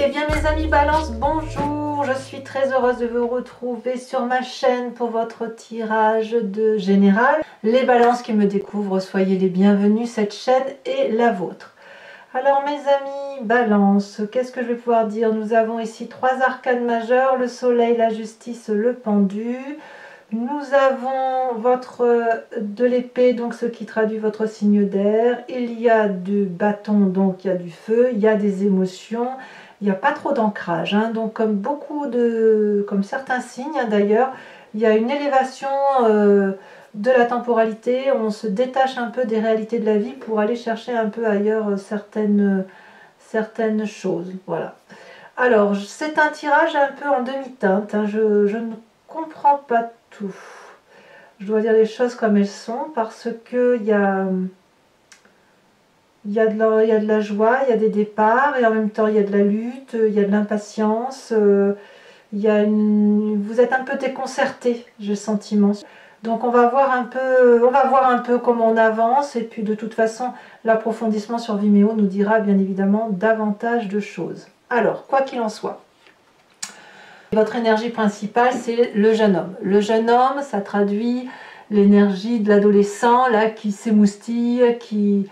Eh bien mes amis Balance, bonjour, je suis très heureuse de vous retrouver sur ma chaîne pour votre tirage de général. Les Balances qui me découvrent, soyez les bienvenus, cette chaîne est la vôtre. Alors mes amis Balance, qu'est-ce que je vais pouvoir dire? Nous avons ici trois arcanes majeures, le soleil, la justice, le pendu. Nous avons de l'épée, donc ce qui traduit votre signe d'air. Il y a du bâton, donc il y a du feu, il y a des émotions. Il n'y a pas trop d'ancrage, hein. Donc comme certains signes, hein, d'ailleurs, il y a une élévation de la temporalité. On se détache un peu des réalités de la vie pour aller chercher un peu ailleurs certaines choses. Voilà. Alors, c'est un tirage un peu en demi-teinte, hein. Je ne comprends pas tout. Je dois dire les choses comme elles sont parce que il y a de la joie, il y a des départs, et en même temps il y a de la lutte, il y a de l'impatience, vous êtes un peu déconcerté, j'ai le sentiment. Donc on va voir un peu comment on avance, et puis de toute façon l'approfondissement sur Vimeo nous dira bien évidemment davantage de choses. Alors, quoi qu'il en soit, votre énergie principale, c'est le jeune homme. Le jeune homme, ça traduit l'énergie de l'adolescent là qui s'émoustille, qui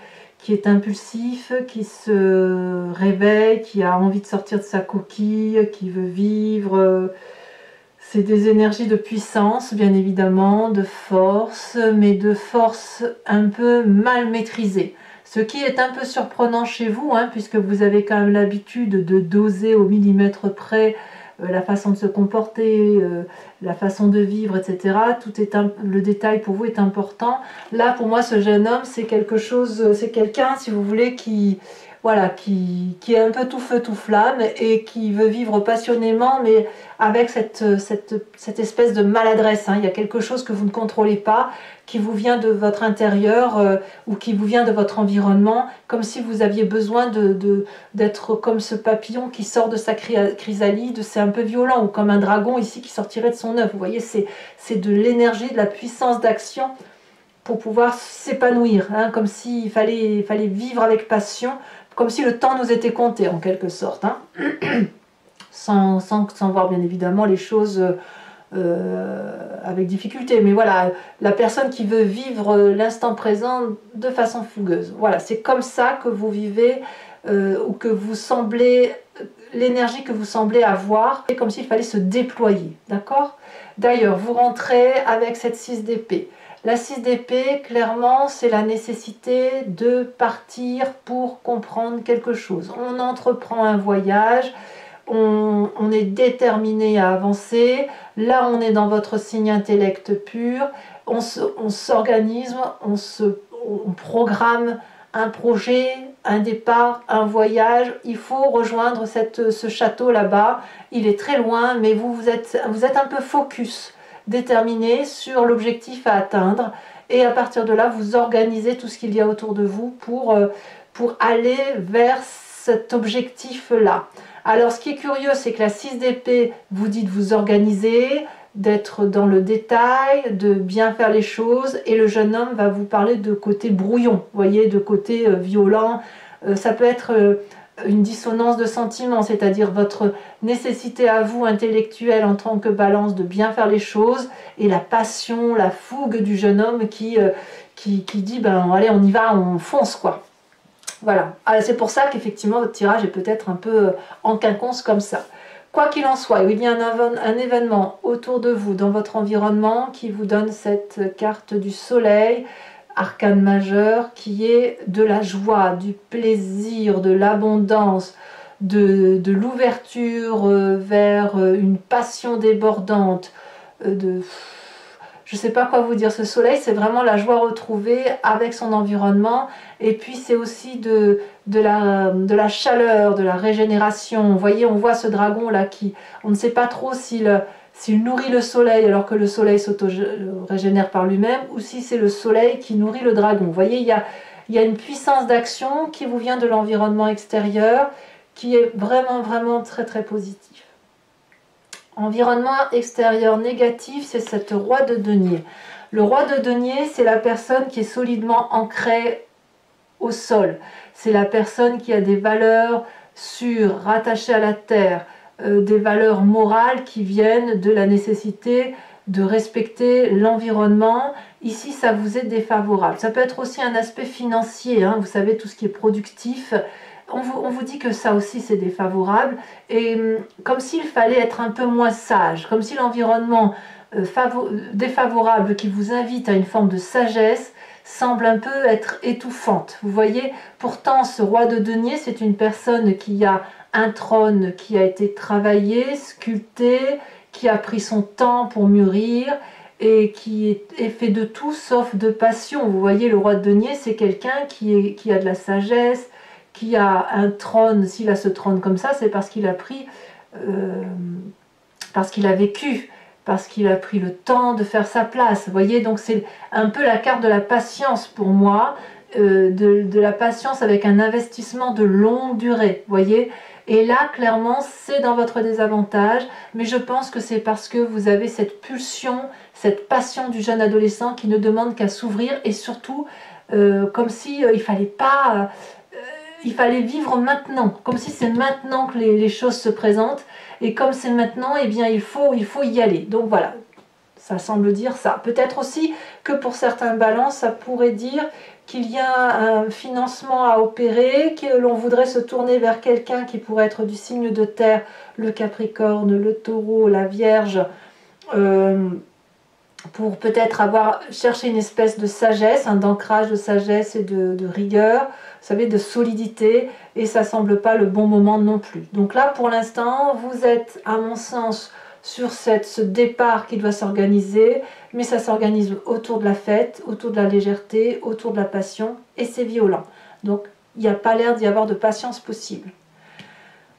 est impulsif, qui se réveille, qui a envie de sortir de sa coquille, qui veut vivre. C'est des énergies de puissance, bien évidemment, de force, mais de force un peu mal maîtrisée. Ce qui est un peu surprenant chez vous, hein, puisque vous avez quand même l'habitude de doser au millimètre près la façon de se comporter, la façon de vivre, etc. Le détail pour vous est important. Là, pour moi, ce jeune homme, c'est quelqu'un, si vous voulez, qui est un peu tout feu, tout flamme et qui veut vivre passionnément, mais avec cette espèce de maladresse, hein. Il y a quelque chose que vous ne contrôlez pas, qui vous vient de votre intérieur ou qui vous vient de votre environnement, comme si vous aviez besoin d'être comme ce papillon qui sort de sa chrysalide. C'est un peu violent, ou comme un dragon ici qui sortirait de son œuf. Vous voyez, c'est de l'énergie, de la puissance d'action pour pouvoir s'épanouir, hein, comme s'il fallait vivre avec passion, comme si le temps nous était compté en quelque sorte, hein. sans voir bien évidemment les choses avec difficulté, mais voilà, la personne qui veut vivre l'instant présent de façon fougueuse. Voilà, c'est comme ça que vous vivez, ou que vous semblez, l'énergie que vous semblez avoir, c'est comme s'il fallait se déployer, d'accord? D'ailleurs, vous rentrez avec cette 6 d'épée. La 6 d'épée, clairement, c'est la nécessité de partir pour comprendre quelque chose. On entreprend un voyage, on est déterminé à avancer. Là, on est dans votre signe intellect pur. On s'organise, on programme un projet, un départ, un voyage. Il faut rejoindre ce château là-bas. Il est très loin, mais vous êtes un peu focus, déterminé sur l'objectif à atteindre, et à partir de là vous organisez tout ce qu'il y a autour de vous pour aller vers cet objectif là. Alors ce qui est curieux, c'est que la 6 d'épée vous dit de vous organiser, d'être dans le détail, de bien faire les choses, et le jeune homme va vous parler de côté brouillon, vous voyez, de côté violent. Ça peut être une dissonance de sentiments, c'est-à-dire votre nécessité à vous intellectuelle en tant que balance de bien faire les choses, et la passion, la fougue du jeune homme qui dit ben allez on y va, on fonce quoi. Voilà, c'est pour ça qu'effectivement votre tirage est peut-être un peu en quinconce comme ça. Quoi qu'il en soit, il y a un événement autour de vous, dans votre environnement, qui vous donne cette carte du soleil, arcane majeur, qui est de la joie, du plaisir, de l'abondance, de l'ouverture vers une passion débordante, je ne sais pas quoi vous dire. Ce soleil, c'est vraiment la joie retrouvée avec son environnement, et puis c'est aussi de la chaleur, de la régénération. Vous voyez, on voit ce dragon là on ne sait pas trop s'il nourrit le soleil alors que le soleil s'auto-régénère par lui-même, ou si c'est le soleil qui nourrit le dragon. Vous voyez, il y a une puissance d'action qui vous vient de l'environnement extérieur, qui est vraiment, vraiment très, très positif. Environnement extérieur négatif, c'est cette roi de denier. Le roi de denier, c'est la personne qui est solidement ancrée au sol. C'est la personne qui a des valeurs rattaché à la terre, des valeurs morales qui viennent de la nécessité de respecter l'environnement. Ici, ça vous est défavorable. Ça peut être aussi un aspect financier, hein, vous savez, tout ce qui est productif. On vous dit que ça aussi, c'est défavorable. Et comme s'il fallait être un peu moins sage, comme si l'environnement défavorable qui vous invite à une forme de sagesse semble un peu être étouffante. Vous voyez, pourtant, ce roi de denier, c'est une personne qui a un trône qui a été travaillé, sculpté, qui a pris son temps pour mûrir et qui est fait de tout sauf de passion. Vous voyez, le roi de denier, c'est quelqu'un qui a de la sagesse, qui a un trône. S'il a ce trône comme ça, c'est parce qu'il a pris, parce qu'il a vécu, parce qu'il a pris le temps de faire sa place. Vous voyez, donc c'est un peu la carte de la patience pour moi, de la patience avec un investissement de longue durée. Vous voyez, et là, clairement, c'est dans votre désavantage, mais je pense que c'est parce que vous avez cette pulsion, cette passion du jeune adolescent qui ne demande qu'à s'ouvrir, et surtout, comme si il fallait vivre maintenant, comme si c'est maintenant que les choses se présentent, et comme c'est maintenant, eh bien, il faut y aller. Donc voilà, ça semble dire ça. Peut-être aussi que pour certains balances, ça pourrait dire qu'il y a un financement à opérer, que l'on voudrait se tourner vers quelqu'un qui pourrait être du signe de terre, le Capricorne, le Taureau, la Vierge, pour peut-être cherché une espèce de sagesse, d'ancrage de sagesse et de rigueur, vous savez, de solidité, et ça semble pas le bon moment non plus. Donc là, pour l'instant, vous êtes, à mon sens, sur ce départ qui doit s'organiser, mais ça s'organise autour de la fête, autour de la légèreté, autour de la passion, et c'est violent. Donc, il n'y a pas l'air d'y avoir de patience possible.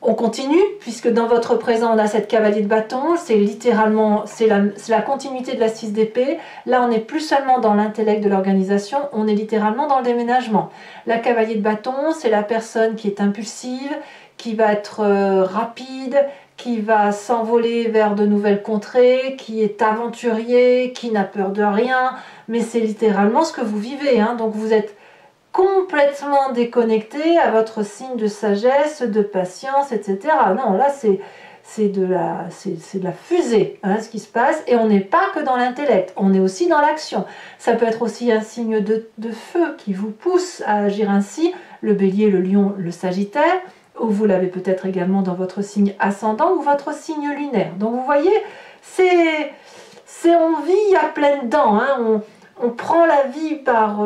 On continue, puisque dans votre présent, on a cette cavalier de bâton, c'est littéralement, c'est la continuité de la 6 d'épée. Là, on n'est plus seulement dans l'intellect de l'organisation, on est littéralement dans le déménagement. La cavalier de bâton, c'est la personne qui est impulsive, qui va être rapide, qui va s'envoler vers de nouvelles contrées, qui est aventurier, qui n'a peur de rien, mais c'est littéralement ce que vous vivez, hein. Donc vous êtes complètement déconnecté à votre signe de sagesse, de patience, etc. Non, là c'est de la fusée, hein, ce qui se passe, et on n'est pas que dans l'intellect, on est aussi dans l'action. Ça peut être aussi un signe de feu qui vous pousse à agir ainsi, le bélier, le lion, le sagittaire, ou vous l'avez peut-être également dans votre signe ascendant ou votre signe lunaire. Donc vous voyez, on vit à pleines dents, hein, on prend la vie par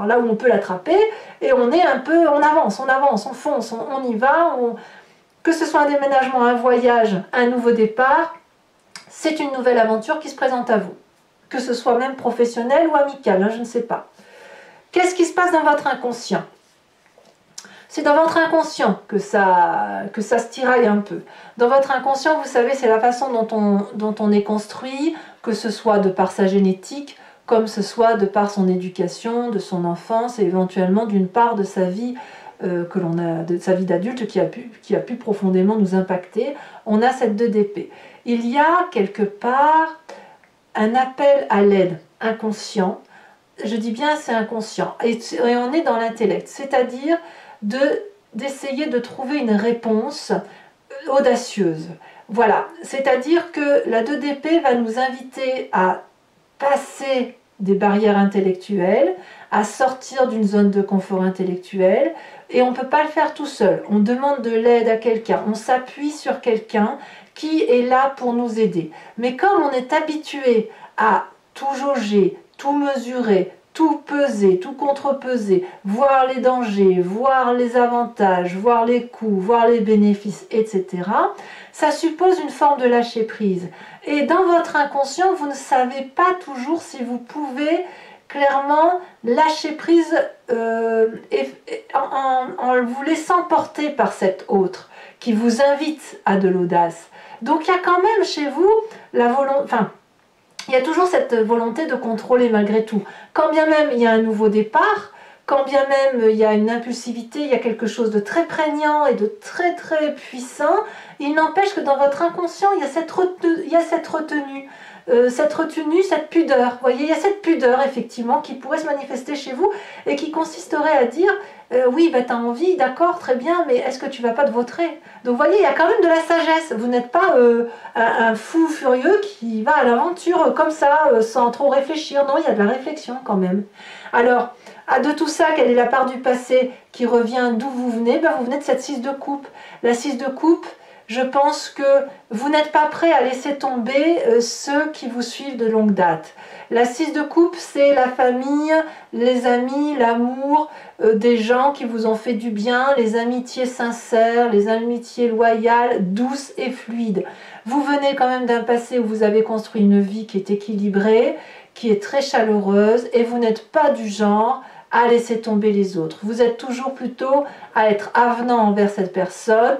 là où on peut l'attraper, et on est un peu, on avance, on fonce, on y va, que ce soit un déménagement, un voyage, un nouveau départ, c'est une nouvelle aventure qui se présente à vous, que ce soit même professionnel ou amical, hein, je ne sais pas. Qu'est-ce qui se passe dans votre inconscient? C'est dans votre inconscient que ça se tiraille un peu. Dans votre inconscient, vous savez, c'est la façon dont on est construit, que ce soit de par sa génétique, comme ce soit de par son éducation, de son enfance, et éventuellement d'une part de sa vie de sa vie d'adulte qui a pu profondément nous impacter. On a cette 2 d'épée. Il y a quelque part un appel à l'aide inconscient. Je dis bien c'est inconscient. Et on est dans l'intellect, c'est-à-dire d'essayer de trouver une réponse audacieuse. Voilà, c'est-à-dire que la 2 d'épée va nous inviter à passer des barrières intellectuelles, à sortir d'une zone de confort intellectuel, et on ne peut pas le faire tout seul. On demande de l'aide à quelqu'un, on s'appuie sur quelqu'un qui est là pour nous aider. Mais comme on est habitué à tout jauger, tout mesurer, tout peser, tout contrepeser, voir les dangers, voir les avantages, voir les coûts, voir les bénéfices, etc., ça suppose une forme de lâcher prise. Et dans votre inconscient, vous ne savez pas toujours si vous pouvez clairement lâcher prise en vous laissant porter par cet autre qui vous invite à de l'audace. Donc il y a quand même chez vous la volonté... Enfin, il y a toujours cette volonté de contrôler malgré tout. Quand bien même il y a un nouveau départ, quand bien même il y a une impulsivité, il y a quelque chose de très prégnant et de très très puissant, il n'empêche que dans votre inconscient, il y a cette retenue. Cette pudeur. Vous voyez, il y a cette pudeur, effectivement, qui pourrait se manifester chez vous et qui consisterait à dire oui, bah, tu as envie, d'accord, très bien, mais est-ce que tu vas pas te vautrer? Donc, vous voyez, il y a quand même de la sagesse. Vous n'êtes pas un fou furieux qui va à l'aventure comme ça, sans trop réfléchir. Non, il y a de la réflexion quand même. Alors, de tout ça, quelle est la part du passé qui revient d'où vous venez? Ben, vous venez de cette 6 de coupe. La 6 de coupe, je pense que vous n'êtes pas prêt à laisser tomber ceux qui vous suivent de longue date. La 6 de coupe, c'est la famille, les amis, l'amour, des gens qui vous ont fait du bien, les amitiés sincères, les amitiés loyales, douces et fluides. Vous venez quand même d'un passé où vous avez construit une vie qui est équilibrée, qui est très chaleureuse, et vous n'êtes pas du genre à laisser tomber les autres. Vous êtes toujours plutôt à être avenant envers cette personne,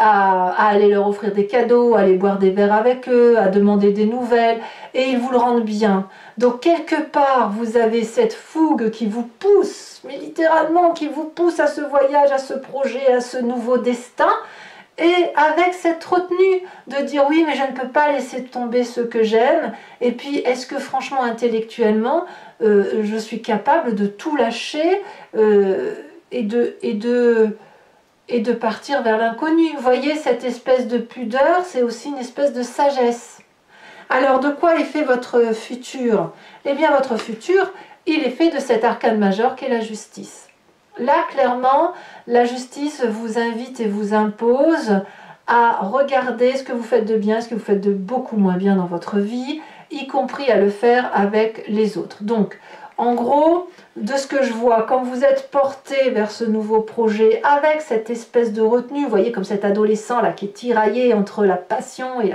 à aller leur offrir des cadeaux, à aller boire des verres avec eux, à demander des nouvelles, et ils vous le rendent bien. Donc quelque part, vous avez cette fougue qui vous pousse, mais littéralement qui vous pousse à ce voyage, à ce projet, à ce nouveau destin, et avec cette retenue de dire oui, mais je ne peux pas laisser tomber ceux que j'aime, et puis est-ce que franchement, intellectuellement, je suis capable de tout lâcher et de partir vers l'inconnu. Vous voyez, cette espèce de pudeur, c'est aussi une espèce de sagesse. Alors, de quoi est fait votre futur? Eh bien, votre futur, il est fait de cet arcane majeur qu'est la justice. Là, clairement, la justice vous invite et vous impose à regarder ce que vous faites de bien, ce que vous faites de beaucoup moins bien dans votre vie, y compris à le faire avec les autres. Donc, en gros, de ce que je vois, quand vous êtes porté vers ce nouveau projet avec cette espèce de retenue, vous voyez comme cet adolescent là qui est tiraillé entre la passion et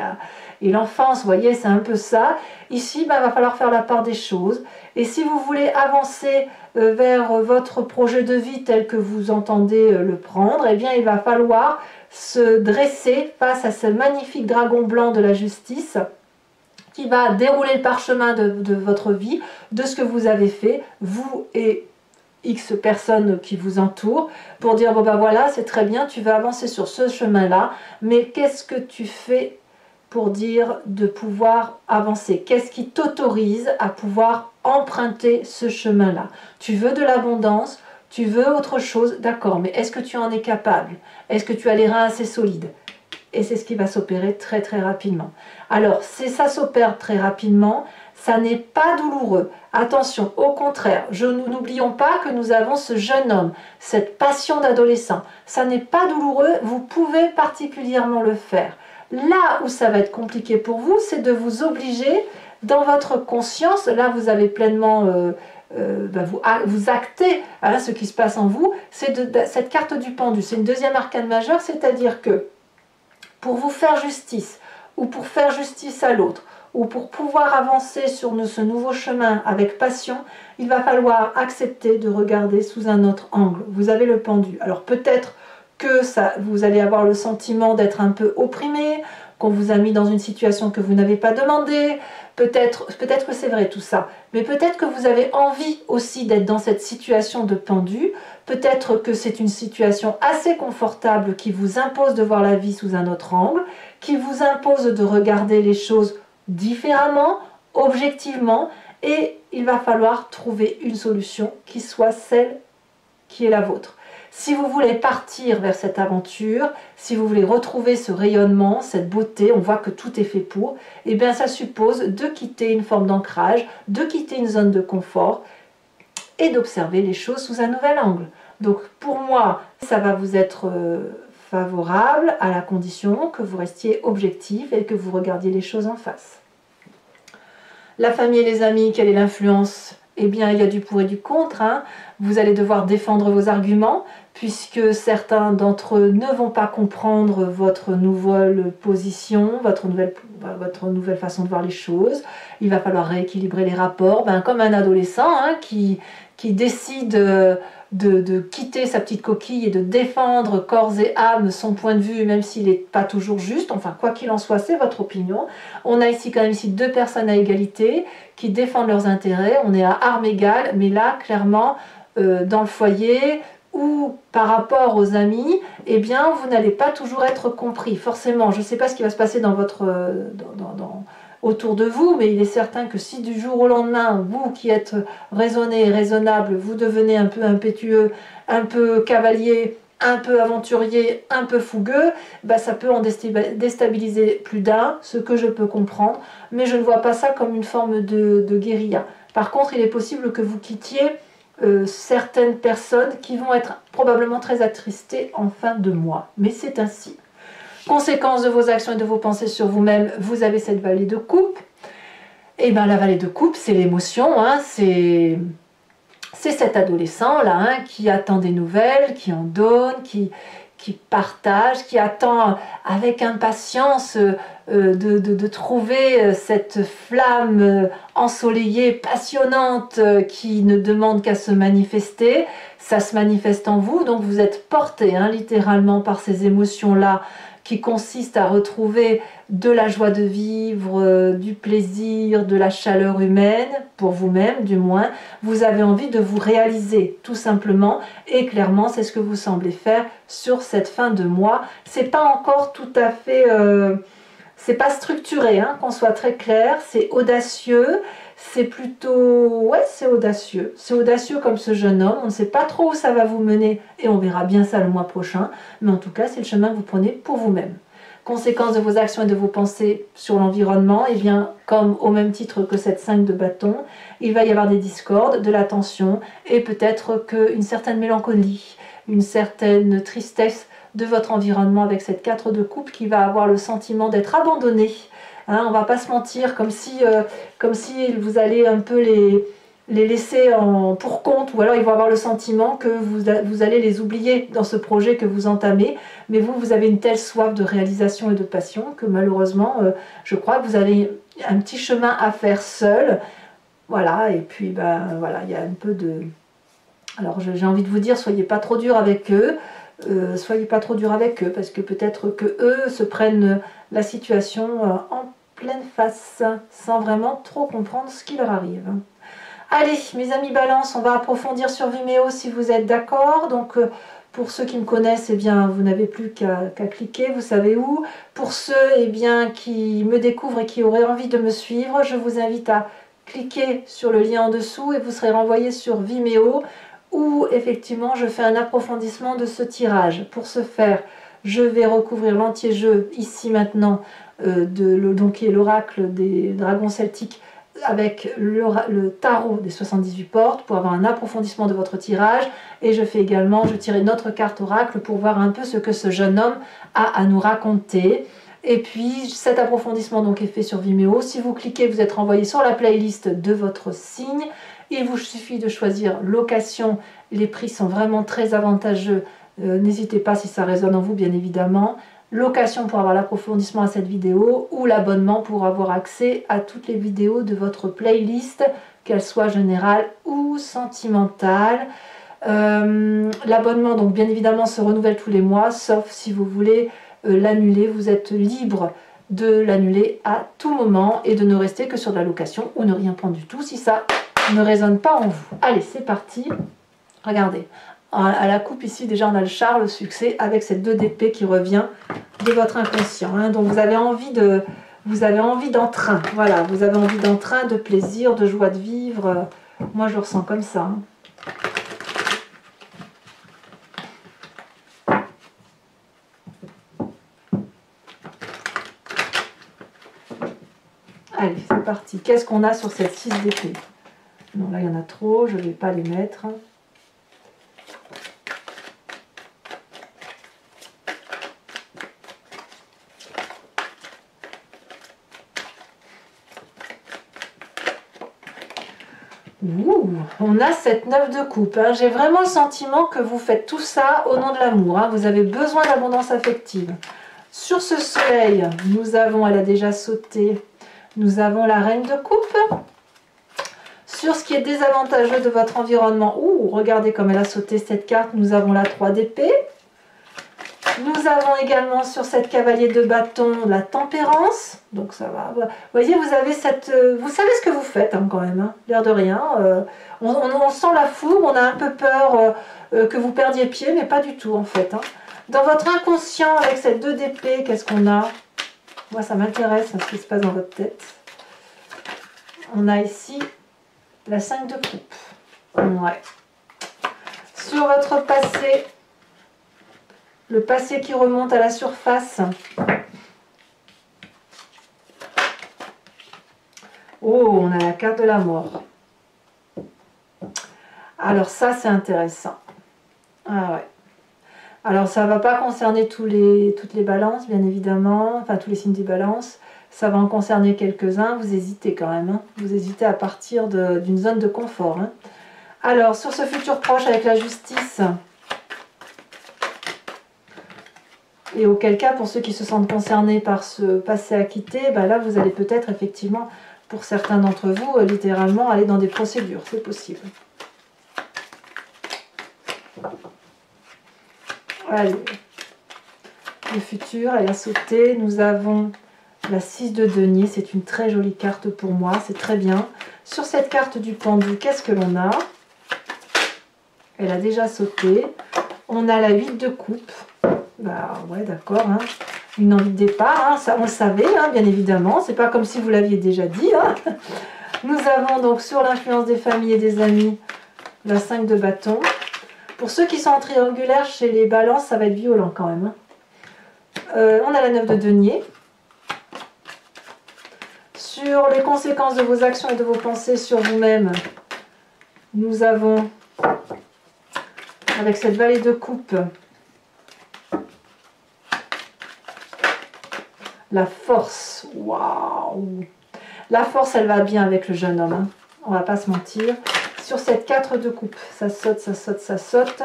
l'enfance, vous voyez, c'est un peu ça. Ici, ben, il va falloir faire la part des choses. Et si vous voulez avancer vers votre projet de vie tel que vous entendez le prendre, eh bien, il va falloir se dresser face à ce magnifique dragon blanc de la justice qui va dérouler le parchemin de votre vie, de ce que vous avez fait, vous et X personnes qui vous entourent, pour dire, bon ben voilà, c'est très bien, tu vas avancer sur ce chemin-là, mais qu'est-ce que tu fais pour dire de pouvoir avancer? Qu'est-ce qui t'autorise à pouvoir emprunter ce chemin-là? Tu veux de l'abondance, tu veux autre chose, d'accord, mais est-ce que tu en es capable? Est-ce que tu as les reins assez solides? Et c'est ce qui va s'opérer très très rapidement. Alors, si ça s'opère très rapidement, ça n'est pas douloureux. Attention, au contraire, n'oublions pas que nous avons ce jeune homme, cette passion d'adolescent. Ça n'est pas douloureux, vous pouvez particulièrement le faire. Là où ça va être compliqué pour vous, c'est de vous obliger dans votre conscience, là vous avez pleinement... vous actez hein, ce qui se passe en vous, c'est cette carte du pendu. C'est une deuxième arcane majeure, c'est-à-dire que pour vous faire justice, ou pour faire justice à l'autre, ou pour pouvoir avancer sur ce nouveau chemin avec passion, il va falloir accepter de regarder sous un autre angle. Vous avez le pendu. Alors peut-être que vous allez avoir le sentiment d'être un peu opprimé, qu'on vous a mis dans une situation que vous n'avez pas demandé, peut-être que c'est vrai tout ça, mais peut-être que vous avez envie aussi d'être dans cette situation de pendu, peut-être que c'est une situation assez confortable qui vous impose de voir la vie sous un autre angle, qui vous impose de regarder les choses différemment, objectivement, et il va falloir trouver une solution qui soit celle qui est la vôtre. Si vous voulez partir vers cette aventure, si vous voulez retrouver ce rayonnement, cette beauté, on voit que tout est fait pour, et bien ça suppose de quitter une forme d'ancrage, de quitter une zone de confort et d'observer les choses sous un nouvel angle. Donc pour moi, ça va vous être favorable à la condition que vous restiez objectif et que vous regardiez les choses en face. La famille et les amis, quelle est l'influence? Eh bien, il y a du pour et du contre. Hein. Vous allez devoir défendre vos arguments, puisque certains d'entre eux ne vont pas comprendre votre nouvelle position, votre nouvelle façon de voir les choses. Il va falloir rééquilibrer les rapports, comme un adolescent hein, qui décide de quitter sa petite coquille et de défendre corps et âme son point de vue, même s'il n'est pas toujours juste. Enfin, quoi qu'il en soit, c'est votre opinion. On a ici quand même ici deux personnes à égalité qui défendent leurs intérêts. On est à armes égales, mais là, clairement, dans le foyer ou par rapport aux amis, eh bien, vous n'allez pas toujours être compris. Forcément, je ne sais pas ce qui va se passer dans votre... autour de vous, mais il est certain que si du jour au lendemain, vous qui êtes raisonné et raisonnable, vous devenez un peu impétueux, un peu cavalier, un peu aventurier, un peu fougueux, bah ça peut en déstabiliser plus d'un, ce que je peux comprendre, mais je ne vois pas ça comme une forme de guérilla. Par contre, il est possible que vous quittiez certaines personnes qui vont être probablement très attristées en fin de mois, mais c'est ainsi. Conséquence de vos actions et de vos pensées sur vous-même, vous avez cette vallée de coupe. Et bien la vallée de coupe, c'est l'émotion, hein, c'est cet adolescent-là hein, qui attend des nouvelles, qui en donne, qui partage, qui attend avec impatience de trouver cette flamme ensoleillée, passionnante, qui ne demande qu'à se manifester. Ça se manifeste en vous, donc vous êtes porté hein, littéralement par ces émotions-là, qui consiste à retrouver de la joie de vivre, du plaisir, de la chaleur humaine, pour vous-même du moins. Vous avez envie de vous réaliser, tout simplement, et clairement, c'est ce que vous semblez faire sur cette fin de mois. C'est pas encore tout à fait... c'est pas structuré, hein, qu'on soit très clair, c'est audacieux, c'est plutôt... ouais, c'est audacieux. C'est audacieux comme ce jeune homme, on ne sait pas trop où ça va vous mener, et on verra bien ça le mois prochain, mais en tout cas, c'est le chemin que vous prenez pour vous-même. Conséquence de vos actions et de vos pensées sur l'environnement, et bien, comme au même titre que cette 5 de bâton, il va y avoir des discordes, de la tension, et peut-être qu'une certaine mélancolie, une certaine tristesse de votre environnement avec cette 4 de coupe qui va avoir le sentiment d'être abandonné. Hein, on ne va pas se mentir, comme si vous allez un peu les laisser pour compte, ou alors ils vont avoir le sentiment que vous allez les oublier dans ce projet que vous entamez, mais vous avez une telle soif de réalisation et de passion que malheureusement, je crois que vous avez un petit chemin à faire seul. Voilà, et puis ben voilà, il y a un peu de... Alors j'ai envie de vous dire, soyez pas trop dur avec eux, soyez pas trop dur avec eux, parce que peut-être que eux se prennent la situation en pleine face, sans vraiment trop comprendre ce qui leur arrive. Allez, mes amis Balance, on va approfondir sur Vimeo si vous êtes d'accord. Donc, pour ceux qui me connaissent, eh bien, vous n'avez plus qu'à cliquer, vous savez où. Pour ceux eh bien, qui me découvrent et qui auraient envie de me suivre, je vous invite à cliquer sur le lien en dessous et vous serez renvoyé sur Vimeo, où effectivement je fais un approfondissement de ce tirage. Pour ce faire, je vais recouvrir l'entier jeu ici maintenant, qui est l'oracle des dragons celtiques, avec le tarot des 78 portes pour avoir un approfondissement de votre tirage, et je tire une autre carte oracle pour voir un peu ce que ce jeune homme a à nous raconter. Et puis cet approfondissement donc est fait sur Vimeo. Si vous cliquez, vous êtes renvoyé sur la playlist de votre signe. Il vous suffit de choisir location, les prix sont vraiment très avantageux, n'hésitez pas si ça résonne en vous bien évidemment. Location pour avoir l'approfondissement à cette vidéo, ou l'abonnement pour avoir accès à toutes les vidéos de votre playlist, qu'elles soient générales ou sentimentales. L'abonnement donc bien évidemment se renouvelle tous les mois, sauf si vous voulez l'annuler. Vous êtes libre de l'annuler à tout moment et de ne rester que sur de la location ou ne rien prendre du tout si ça ne résonne pas en vous. Allez, c'est parti. Regardez. À la coupe ici, déjà on a le char, le succès, avec cette 2 d'épée qui revient de votre inconscient. Hein. Donc vous avez envie d'entrain. Voilà, vous avez envie d'entrain, de plaisir, de joie de vivre. Moi je le ressens comme ça. Hein. Allez, c'est parti. Qu'est-ce qu'on a sur cette 6 d'épée? Non, là il y en a trop, je ne vais pas les mettre. Ouh, on a cette 9 de coupe. Hein. J'ai vraiment le sentiment que vous faites tout ça au nom de l'amour. Hein. Vous avez besoin d'abondance affective. Sur ce soleil, nous avons, elle a déjà sauté, nous avons la reine de coupe. Sur ce qui est désavantageux de votre environnement, ouh, regardez comme elle a sauté cette carte, nous avons la 3 d'épée. Nous avons également sur cette cavalier de bâton la tempérance, donc ça va. Vous voyez, vous avez cette, vous savez ce que vous faites hein, quand même, hein, l'air de rien. On sent la fougue, on a un peu peur que vous perdiez pied, mais pas du tout en fait. Hein. Dans votre inconscient, avec cette 2 d'épée, qu'est-ce qu'on a? Moi, ça m'intéresse ce qui se passe dans votre tête. On a ici la 5 de coupe. Ouais. Sur votre passé, le passé qui remonte à la surface. Oh, on a la carte de la mort. Alors ça, c'est intéressant. Ah ouais. Alors ça ne va pas concerner toutes les balances, bien évidemment, enfin tous les signes des balances. Ça va en concerner quelques-uns. Vous hésitez quand même. Hein. Vous hésitez à partir d'une zone de confort. Hein. Alors, sur ce futur proche avec la justice... Et auquel cas, pour ceux qui se sentent concernés par ce passé acquitté, ben là, vous allez peut-être effectivement, pour certains d'entre vous, littéralement aller dans des procédures. C'est possible. Allez. Le futur, elle a sauté. Nous avons la 6 de denier. C'est une très jolie carte pour moi. C'est très bien. Sur cette carte du pendu, qu'est-ce que l'on a? Elle a déjà sauté. On a la 8 de coupe. Bah ouais, d'accord, hein. Une envie de départ, hein. Ça on le savait, hein, bien évidemment, c'est pas comme si vous l'aviez déjà dit. Hein. Nous avons donc sur l'influence des familles et des amis la 5 de bâton. Pour ceux qui sont en triangulaire chez les balances, ça va être violent quand même. Hein. On a la 9 de denier. Sur les conséquences de vos actions et de vos pensées sur vous-même, nous avons, avec cette vallée de coupe, la force. Waouh! La force, elle va bien avec le jeune homme. Hein. On va pas se mentir. Sur cette 4 de coupe, ça saute, ça saute, ça saute.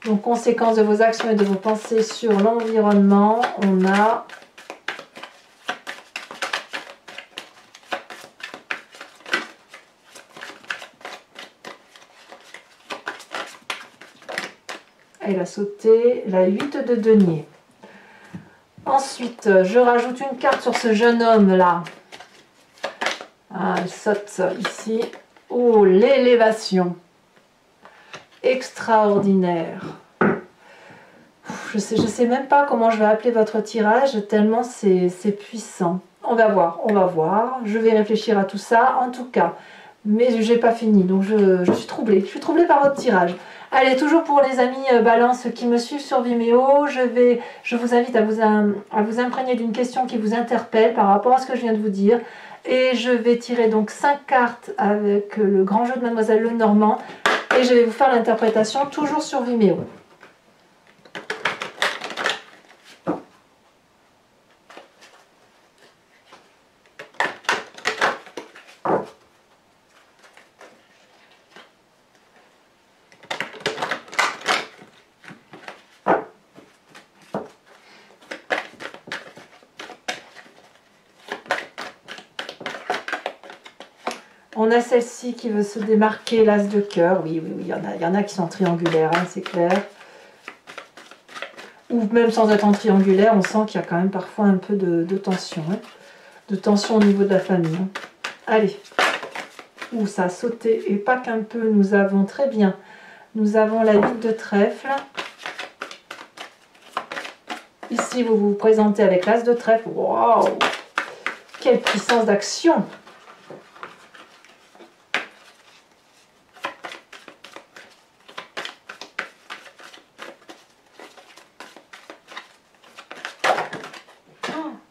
Donc, conséquence de vos actions et de vos pensées sur l'environnement, on a elle a sauté la 8 de denier. Ensuite, je rajoute une carte sur ce jeune homme-là. Ah, elle saute ici. Oh, l'élévation. Extraordinaire. Je sais même pas comment je vais appeler votre tirage, tellement c'est puissant. On va voir, on va voir. Je vais réfléchir à tout ça, en tout cas. Mais je n'ai pas fini, donc je suis troublée. Je suis troublée par votre tirage. Allez, toujours pour les amis Balance qui me suivent sur Vimeo, je vous invite à vous imprégner d'une question qui vous interpelle par rapport à ce que je viens de vous dire. Et je vais tirer donc 5 cartes avec le grand jeu de Mademoiselle Lenormand. Et je vais vous faire l'interprétation toujours sur Vimeo. On a celle-ci qui veut se démarquer, l'as de cœur. Oui, il y en a qui sont triangulaires, hein, c'est clair. Ou même sans être en triangulaire, on sent qu'il y a quand même parfois un peu de tension. Hein, de tension au niveau de la famille. Hein. Allez. Ouh, ça a sauté. Et pas qu'un peu, nous avons très bien. Nous avons la 8 de trèfle. Ici, vous vous présentez avec l'as de trèfle. Waouh! Quelle puissance d'action!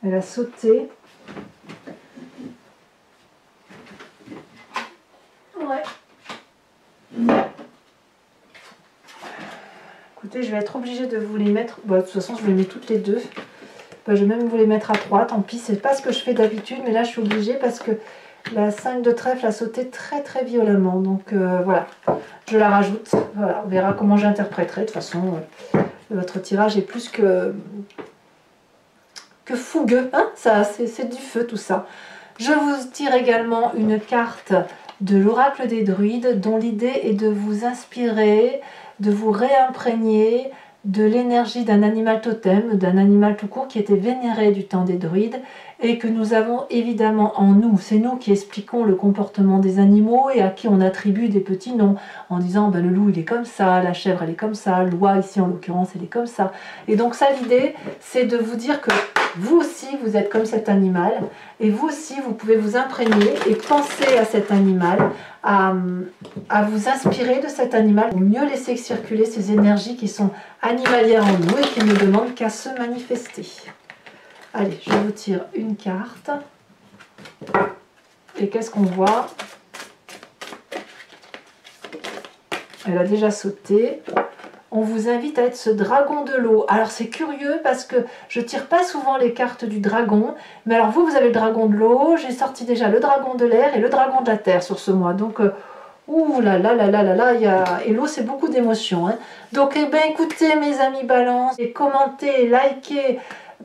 Elle a sauté. Ouais. Écoutez, je vais être obligée de vous les mettre. Bon, de toute façon, je vous les mets toutes les deux. Ben, je vais même vous les mettre à 3. Tant pis, c'est pas ce que je fais d'habitude. Mais là, je suis obligée parce que la 5 de trèfle a sauté très très violemment. Donc voilà, je la rajoute. Voilà, on verra comment j'interpréterai. De toute façon, votre tirage est plus que fougueux, hein, ça, c'est du feu tout ça. Je vous tire également une carte de l'oracle des druides, dont l'idée est de vous inspirer, de vous réimprégner de l'énergie d'un animal totem, d'un animal tout court qui était vénéré du temps des druides et que nous avons évidemment en nous. C'est nous qui expliquons le comportement des animaux et à qui on attribue des petits noms en disant ben, le loup il est comme ça, la chèvre elle est comme ça, l'oie ici en l'occurrence elle est comme ça. Et donc ça l'idée c'est de vous dire que vous aussi vous êtes comme cet animal et vous aussi vous pouvez vous imprégner et penser à cet animal, à vous inspirer de cet animal pour mieux laisser circuler ces énergies qui sont animalières en nous et qui ne demandent qu'à se manifester. Allez, je vous tire une carte. Et qu'est-ce qu'on voit? Elle a déjà sauté. On vous invite à être ce dragon de l'eau. Alors c'est curieux parce que je tire pas souvent les cartes du dragon. Mais alors vous avez le dragon de l'eau. J'ai sorti déjà le dragon de l'air et le dragon de la terre sur ce mois. Donc, ouh là là là là là là, et l'eau c'est beaucoup d'émotions. Hein. Donc eh ben, écoutez mes amis balance, et commentez, likez,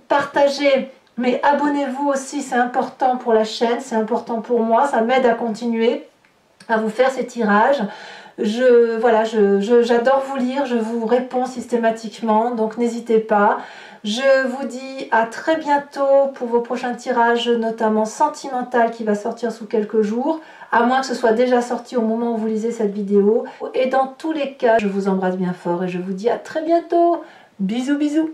partagez. Mais abonnez-vous aussi, c'est important pour la chaîne, c'est important pour moi. Ça m'aide à continuer à vous faire ces tirages. J'adore vous lire, je vous réponds systématiquement, donc n'hésitez pas. Je vous dis à très bientôt pour vos prochains tirages, notamment Sentimental qui va sortir sous quelques jours, à moins que ce soit déjà sorti au moment où vous lisez cette vidéo. Et dans tous les cas, je vous embrasse bien fort et je vous dis à très bientôt. Bisous bisous.